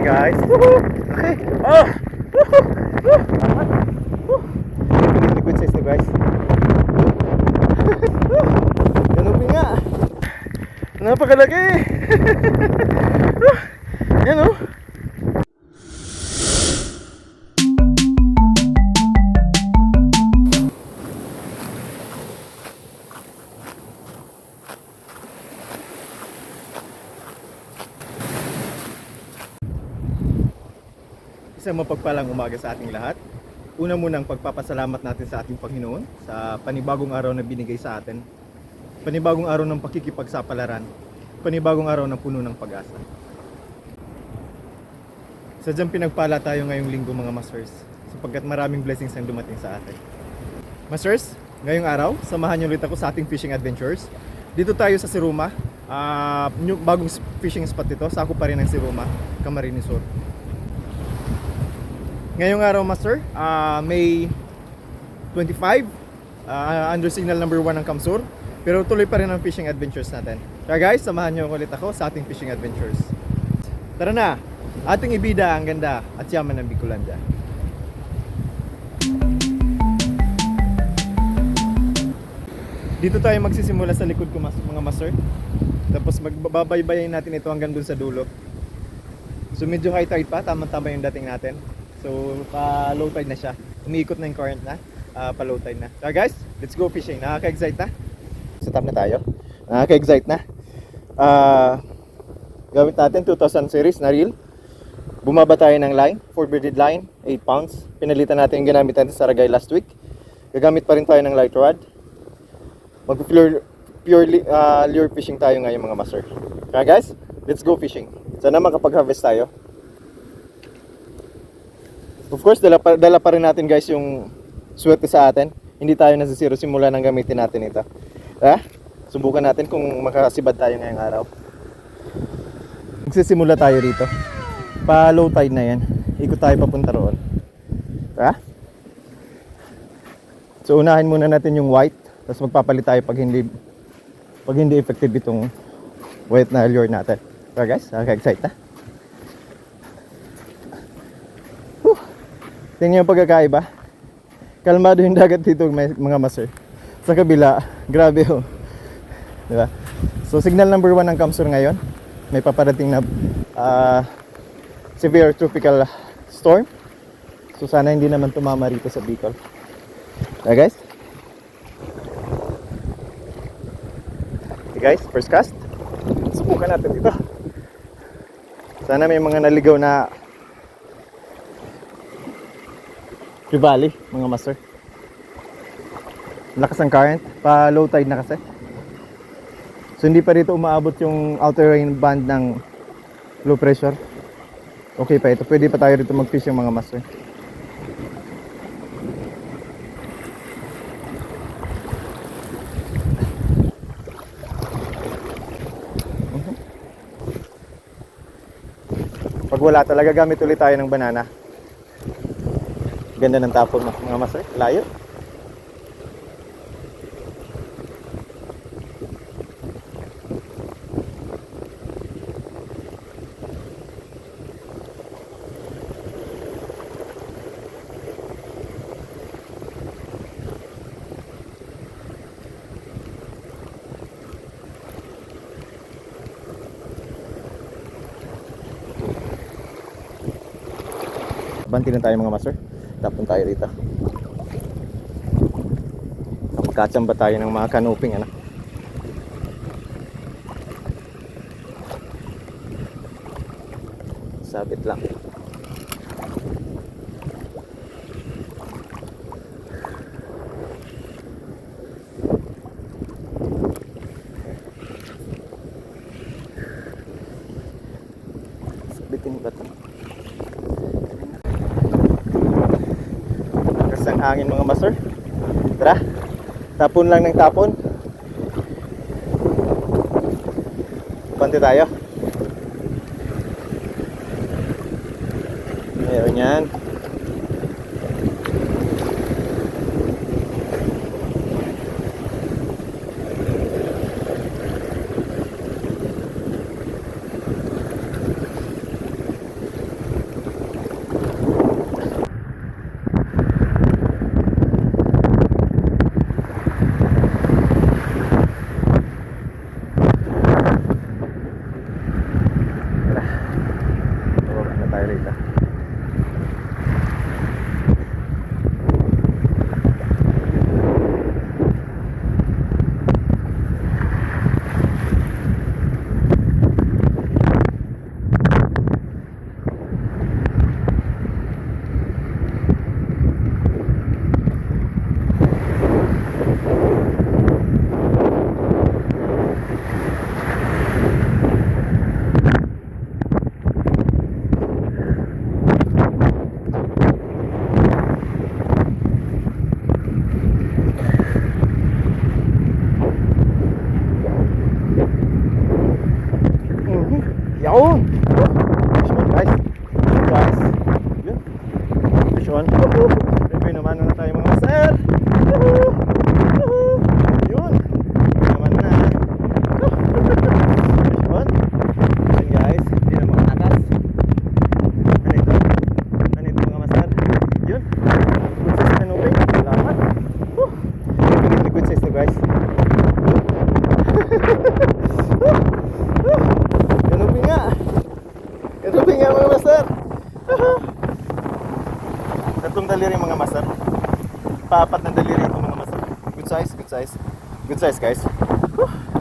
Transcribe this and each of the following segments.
guys. Woohoo! Okay. Oh! Woohoo! Angat. Woo! Liquid size na guys. Ganun nga. Napakalaki. Yan oh. Isang mapagpalang umaga sa ating lahat. Una munang pagpapasalamat natin sa ating Panginoon sa panibagong araw na binigay sa atin. Panibagong araw ng pakikipagsapalaran. Panibagong araw ng puno ng pag-asa. Sadyang pinagpala tayo ngayong linggo mga masters, sapagkat maraming blessings ang dumating sa atin. Masters, ngayong araw, samahan niyo ulit ako sa ating fishing adventures. Dito tayo sa Siruma. Bagong fishing spot ito. Sako pa rin ng Siruma, Camarines Sur. Ngayong araw master, May 25, under signal number 1 ng Kamsur. Pero tuloy pa rin ang fishing adventures natin. Kaya guys, samahan nyo ulit ako sa ating fishing adventures. Tara na, ating ibida ang ganda at yaman ng Bicolanda. Dito tayo magsisimula sa likod ko mga master. Tapos magbabaybayin natin ito hanggang dun sa dulo. So medyo high tide pa, tama-tama yung dating natin. So, pa-low tide na siya. Umiikot na yung current na. Pa-low tide na. So guys, let's go fishing. Nakaka-excite na. Sa top na tayo. Nakaka-excite na. Gamit natin 2000 series na reel. Bumaba tayo ng line. 4-bearded line. 8 pounds. Pinalitan natin yung ginamit natin sa Ragay last week. Gagamit pa rin tayo ng light rod. Purely lure fishing tayo ngayon mga master. Kaya guys, let's go fishing. Sana makapag-harvest tayo. Of course, dala pa rin natin guys yung swerte sa atin. Hindi tayo nasisiro simula nang gamitin natin ito. Subukan natin kung makakasibad tayo ngayong araw. Magsisimula tayo rito. Pa low tide na yan. Ikot tayo papunta roon. So unahin muna natin yung white. Tapos magpapalit tayo pag hindi effective itong white na lure natin. Tara guys, nakaka-excite na. Tingnan yung pagkakaiba. Kalmado yung dagat dito mga master. Sa kabila, grabe oh. Diba? So signal number 1 ng Kamsur ngayon. May paparating na severe tropical storm. So sana hindi naman tumama rito sa Bicol. Okay guys? Okay guys, first cast. Subukan natin dito. Sana may mga naligaw na Trevally, mga master. Lakas ang current, pa low tide na kasi. So hindi pa rito umaabot yung outer rain band ng low pressure. Okay pa ito, pwede pa tayo rito mag-fish yung mga master. Pag wala talaga, gamit ulit tayo ng banana. Ganda ng tapon mga master, layo. Banti na tayo mga master. Tapon tayo dito. Magkatsamba tayo ng mga canoping ano. Sabit lang. Sabitin ba ito? Ang hangin mga master. Tara, tapon lang ng tapon. Pante tayo. Ayun yan. Fish on. May naman na tayo mga master. Yun. May naman na. Fish on. Yun guys. Hindi na mga atas. Ano ito? Ano ito mga master? Yun. Good size na nubing. Salamat. Definitely good size to guys. Kanubing nga. Kanubing nga mga master. Tatlong daliri mga master. Paapat na daliri ito mga master. Good size, good size. Good size guys.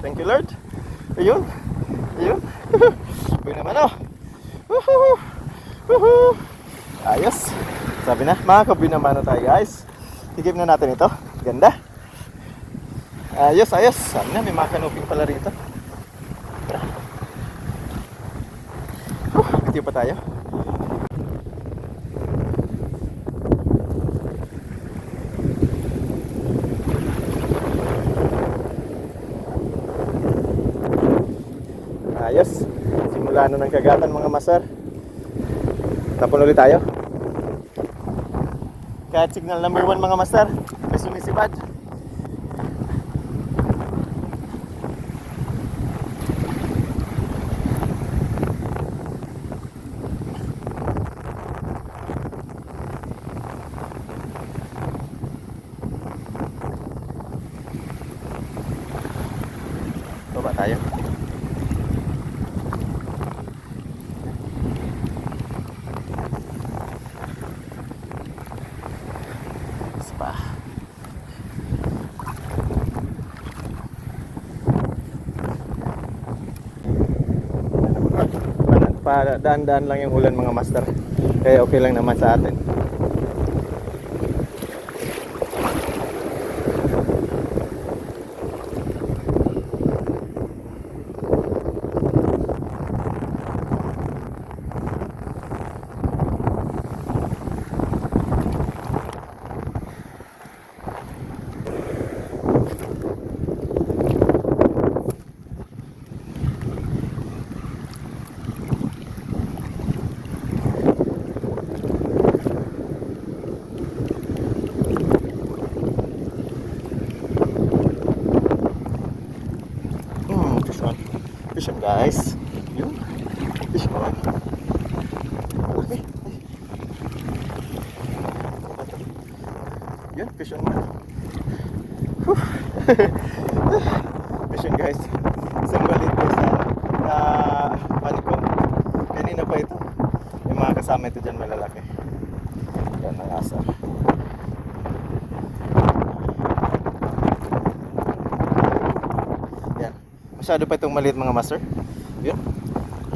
Thank you Lord. Ayun. Ayun. Uy naman oh. Ayos. Sabi na, makakabuy naman na tayo guys. Higip na natin ito. Ganda. Ayos, ayos. Sabi na, may mga kanuping pala rito. Ito pa tayo. Ayos. Simula na ng kagatan mga master. Tapon ulit tayo. Kahit signal number 1 mga master, may sumisipad. Baba tayo. Spa. Daan-daan lang yung ulan mga master. Kaya okay lang naman sa atin. Fish on guys. Yun. Fish on. Okay. Yun, fish on na. Fish on guys. Isang balit ko sa panikong. Kanina pa ito. Yung mga kasama ito dyan malalaki. Yan ang asa. Masyado pa itong maliit mga master. Yun.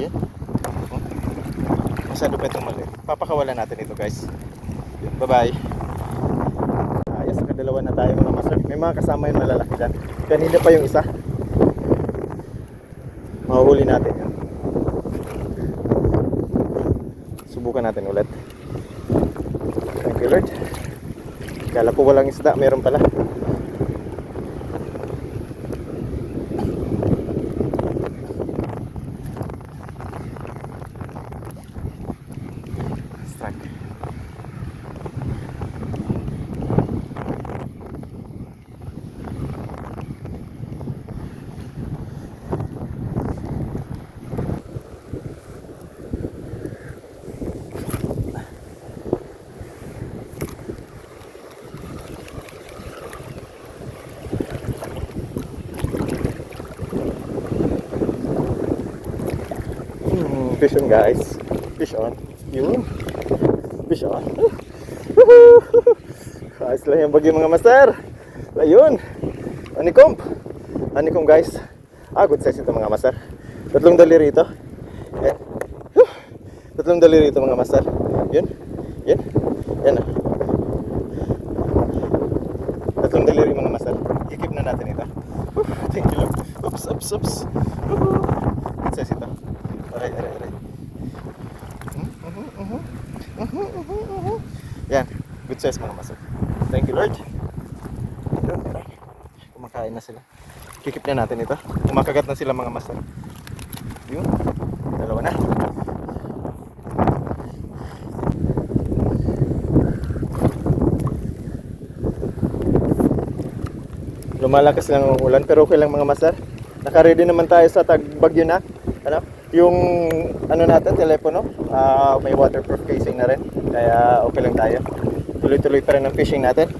Yun. Masyado pa itong maliit. Papakawalan natin ito guys. Yun. Bye bye. Ayos, nakadalawa na tayo mga master. May mga kasama yung malalaki dyan. Kanina pa yung isa. Mahuhuli natin yun. Subukan natin ulit. Thank you Lord. Kala ko walang isda, meron pala. Fish on guys. Fish on. Yun. Fish on. Ayos lang yung bagay mga master. Ayun. Anikom. Anikom guys. Good size ito mga master. Tatlong daliri ito. Ayan. Tatlong daliri ito mga master. Yun. Yan. Yan. Tatlong daliri mga master. Ikip na natin ito. Thank you Lord. Oops, oops, oops. Good size ito. Aray, aray, aray. Yan, good size mga master. Thank you Lord. Kumakain na sila. Kikip na natin ito. Kumakagat na sila mga master. Yun, dalawa na. Lumalakas lang ang ulan pero okay lang mga master. Naka-ready naman tayo sa tagbagyo na. Ano? Yung ano natin, telepono, may waterproof casing na rin. Kaya okay lang tayo. Tuloy-tuloy pa rin ang fishing natin.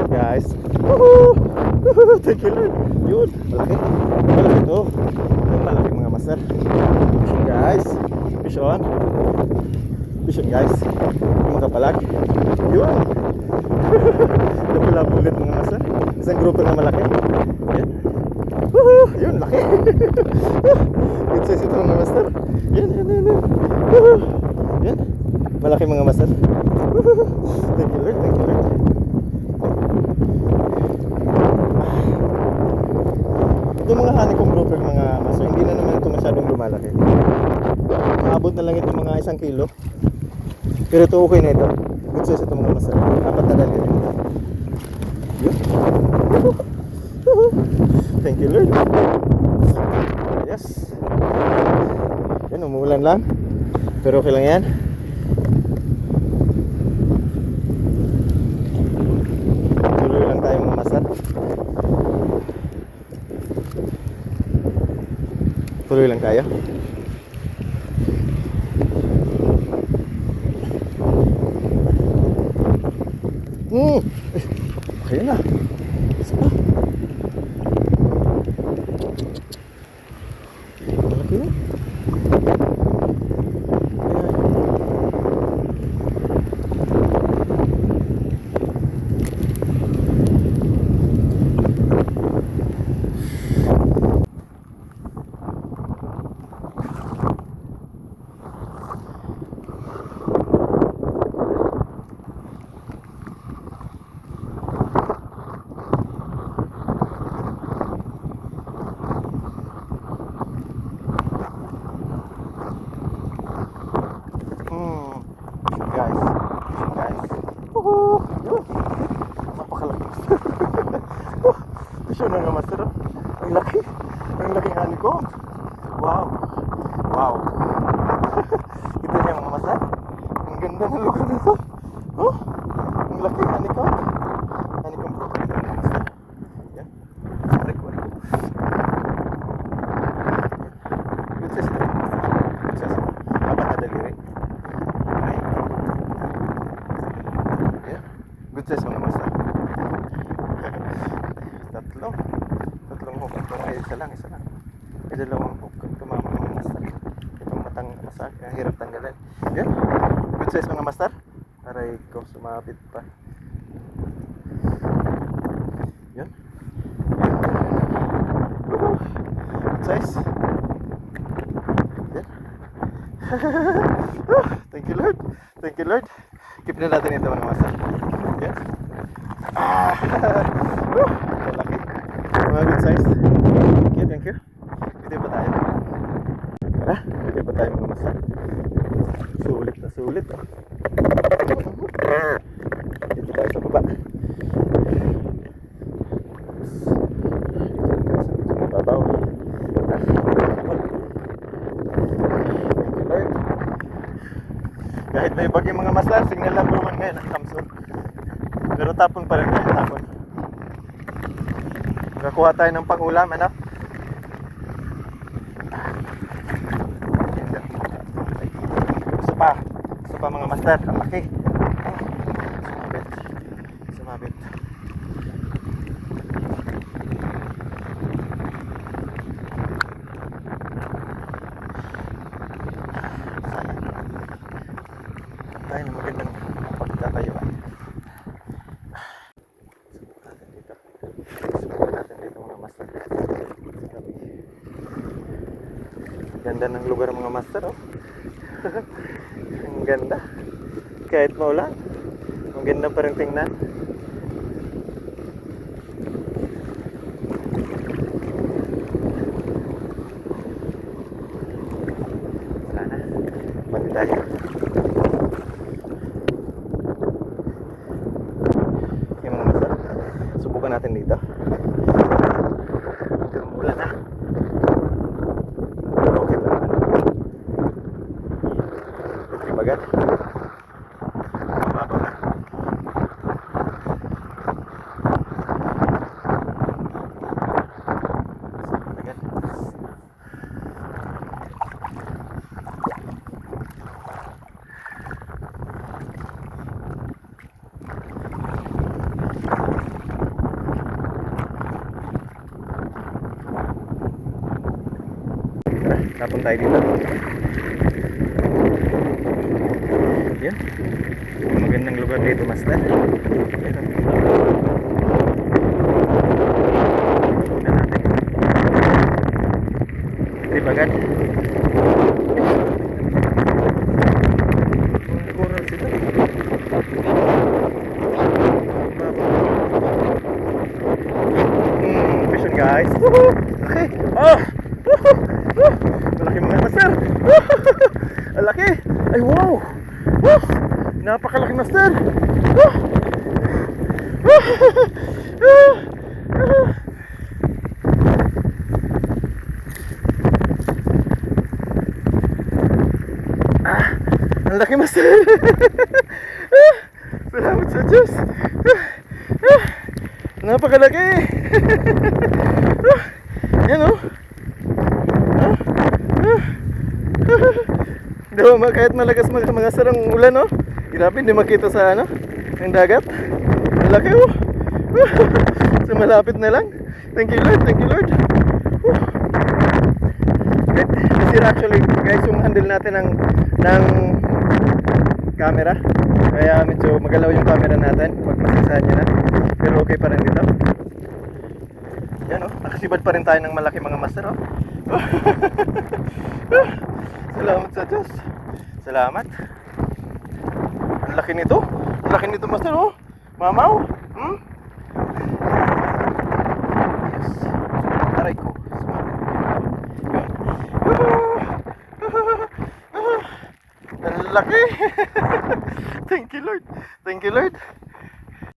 Guys. Woohoo! Woohoo! Thank you Lord. Yun, malaki. Malaki to. Yung malaki mga master. Fish guys. Fish on. Fish on guys. Yung mga palag. Yun. Napula ulit mga master. Isang grupo na malaki. Yan. Woohoo! Yun, laki. Good size ito mga master. Yan. Woohoo! Yan. Malaki mga master. Woohoo! Thank you Lord. Thank you Lord. Itong mga honeycomb grouper mga master, hindi na naman ito masyadong lumalaki. Maabot na lang ito mga 1 kilo. Pero ito okay na ito. Good size ito mga master. 4 na lang ito. Yun. Thank you Lord. Yes. Yan, umuulan lang. Pero okay lang yan. Tuloy lang tayo mga master. Tuloy lang tayo. Ayun na. Isa pa. Malaki na. Ito na nga master. Ang laki. Ang laki honeycomb. Wow. Wow. Ito niya mga master. Ang ganda ng lugar nito. Oh, ang laki honeycomb. Honeycomb bro. Yan. Record. Good size ito. Good size ito. Apat na daliri. Yan. Good size mga master. Tatlong hook ito. Ay, isa lang. Ay, dalawang hook. Tumama mga master. Itong matang master. Hirap tanggalan. Yan. Good size mga master. Aray ko, sumapit pa. Yan. Good size. Yan. Thank you Lord. Thank you Lord. Keep na natin ito mga master. Yan. Malaki. Mga good size. Thank you. Dito ba tayo? Tara, dito ba tayo mga master? Sulit na sulit. Oh. Dito tayo sa baba. Babaw. Thank you Lord. Kahit may bagay mga master, signal lang naman ngayon ang kamso. Pero tapon pa rin tayo, tapon. Nakakuha tayo ng pang-ulam, ano? Isa pa mga master, ang laki. Sumabit. Tayo na magandang pagtatayuan. Subukan natin dito mga master. Ganda ng lugar mga master, oh. Ang ganda. Kahit maulan, ang ganda pa rin tingnan. tayo. Yung mga master, subukan natin dito. Wala na. Okay pa naman. Bagat. Mababaw na. Bagat. Tapon tayo dito. Yan. Magandang lugar dito, master. Ito. Tignan natin. Di bagat. Coral sila. Vision guys. Woohoo! Okay. Oh! Malaki mga master. Ang laki. Ay wow. Napakalaki master. Ang laki master. Salamat sa Diyos. Napakalaki. Yan o. Kahit malakas mga sarang ulan, no? Grabe, hindi makita sa ano, ng dagat. Ang laki, oh. So malapit na lang. Thank you Lord, thank you Lord. Kasi actually guys, yung handle natin ng camera, kaya medyo magalaw yung camera natin. Pagpasisahan nyo na. Pero okay pa rin dito. Yan, oh. Nakasibad pa rin tayo ng malaki mga master, oh. Salamat sa Diyos. Salamat. Ang laki nito. Ang laki nito master, oh. Mamaw. Yes. Aray ko. Ang laki. Thank you Lord. Thank you Lord.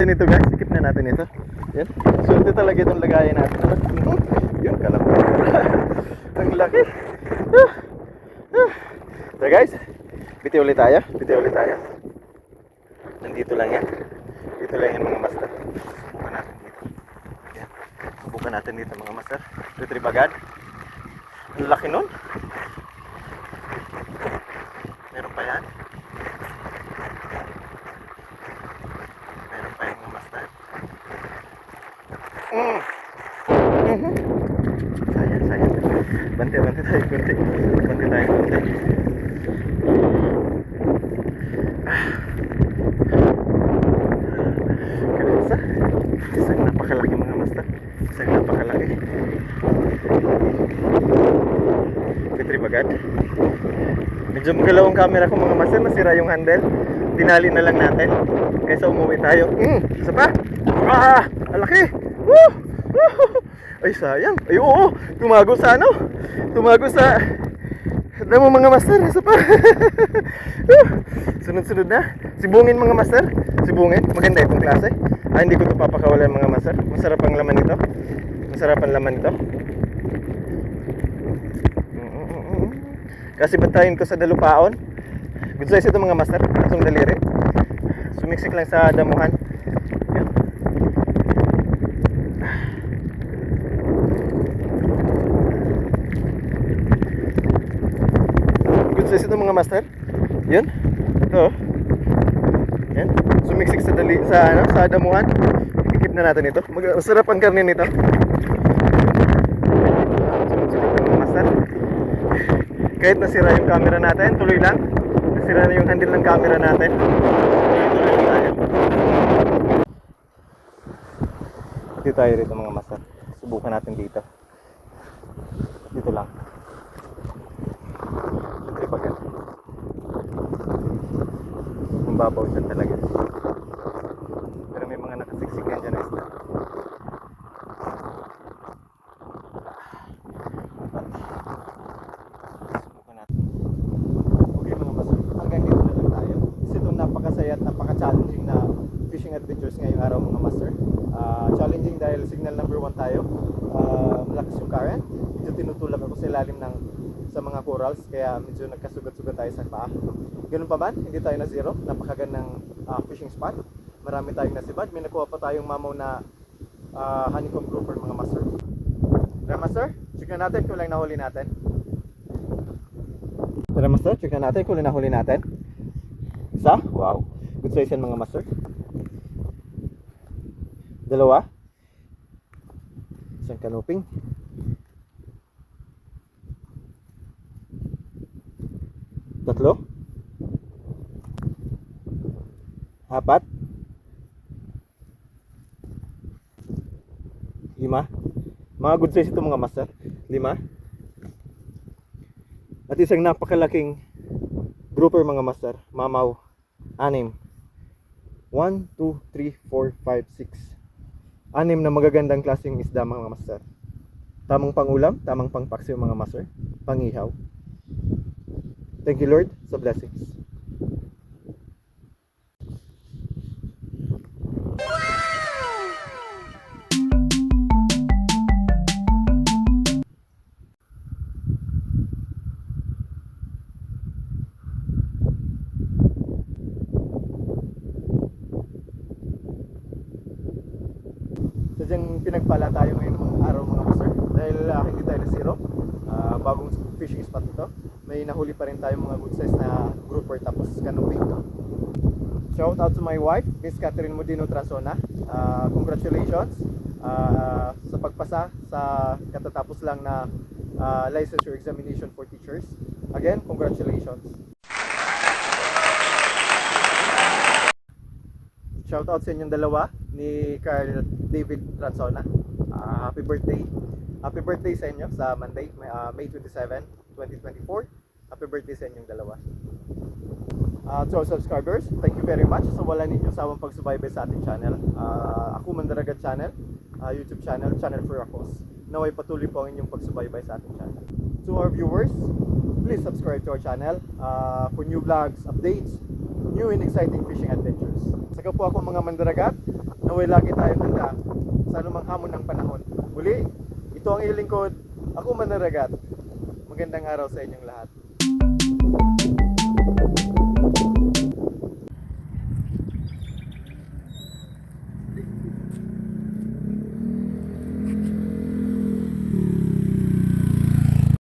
Yan ito guys. Skip na natin ito. Yan. Swerte talaga itong lagayan natin. Yun kalap. Ang laki. So guys, bitiw ulit tayo. Nandito lang yan. Dito lang yan mga master. Subukan natin dito mga master. Retrieve. Ang laki nun. Meron pa yan. Meron pa yan mga master. Sayang. Bante tayo kunti. Kalisa. Isang napakalaki mga master. Isang napakalaki. Retrieve agad. Medyo magalaw ang camera ko mga master. Nasira yung handle. Dinali na lang natin kaysa umuwi tayo. Isa pa. Alaki. Ay sayang. Ay oo. Tumago sa ano. Tumago sa damo mga master. Isa pa. Sunod-sunod na. Sibungin mga master. Sibungin. Maganda itong klase. Hindi ko ito papakawalan mga master. Masarap ang laman nito. Kasi batayin ko sa dalupaon. Good size ito mga master. Kasong daliri. Sumiksik lang sa damuhan. Yun. Good size ito mga master. Yun. Ito. Yan. Sumiksik sa sa damuhan. Ikip na natin ito. Masarap ang karne nito. Mga master. Kahit nasira yung camera natin, tuloy lang. Nasira na yung handle ng camera natin. Tuloy tayo. Dito tayo rito mga master. Subukan natin dito. Dito lang. Tripagan. Ang babaw siya talaga. Pero may mga nakasiksikan dyan na isla. Subukan natin. Okay mga master. number 1 tayo. Malakas yung current. Medyo tinutulak ako sa ilalim sa mga corals, kaya medyo nagkasugat-sugat tayo sa paa. Ganun pa man, hindi tayo na zero. Napakagandang fishing spot. Marami tayong nasibad. May nakuha pa tayong mamaw na honeycomb grouper, mga master. Tara master, check na natin kung lang nahuli natin. Tara master, check na natin kung lang nahuli natin. Isa? Wow. Good size yan, mga master. Dalawa. Isang kanuping. Tatlo. Apat. Lima. Mga good size ito, mga master. 5. At isang napakalaking grouper, mga master. Mamaw. 6. 1, 2, 3, 4, 5, 6. 6 na magagandang klaseng isda, mga master. Tamang pangulam, tamang pangpaksiw, mga master. Pangihaw. Thank you, Lord, sa blessings. Sadyang pinagpala tayo ngayon mga araw, mga master, dahil hindi tayo na zero. Bagong fishing spot ito. May nahuli pa rin tayo mga good size na grouper tapos canoping. Shout out to my wife, Miss Catherine Modino Trasona. Congratulations sa pagpasa sa katatapos lang na licensure examination for teachers. Again, congratulations. Shout out sa inyong dalawa ni Carl David Trasona. Happy birthday. Happy birthday sa inyo sa Monday, May 27, 2024. Happy birthday sa inyong dalawa. To our subscribers, thank you very much sa wala ninyong sawang pagsubaybay sa ating channel. Ako Mandaragat Channel, YouTube channel, Channel for Akos. Naway patuloy po ang inyong pagsubaybay sa ating channel. To our viewers, please subscribe to our channel for new vlogs, updates, new and exciting fishing adventures. Saka po ako, mga Mandaragat, naway lagi tayo handa sa anumang hamon ng panahon. Muli, ito ang ilingkod, ako Mandaragat. Magandang araw sa inyong lahat.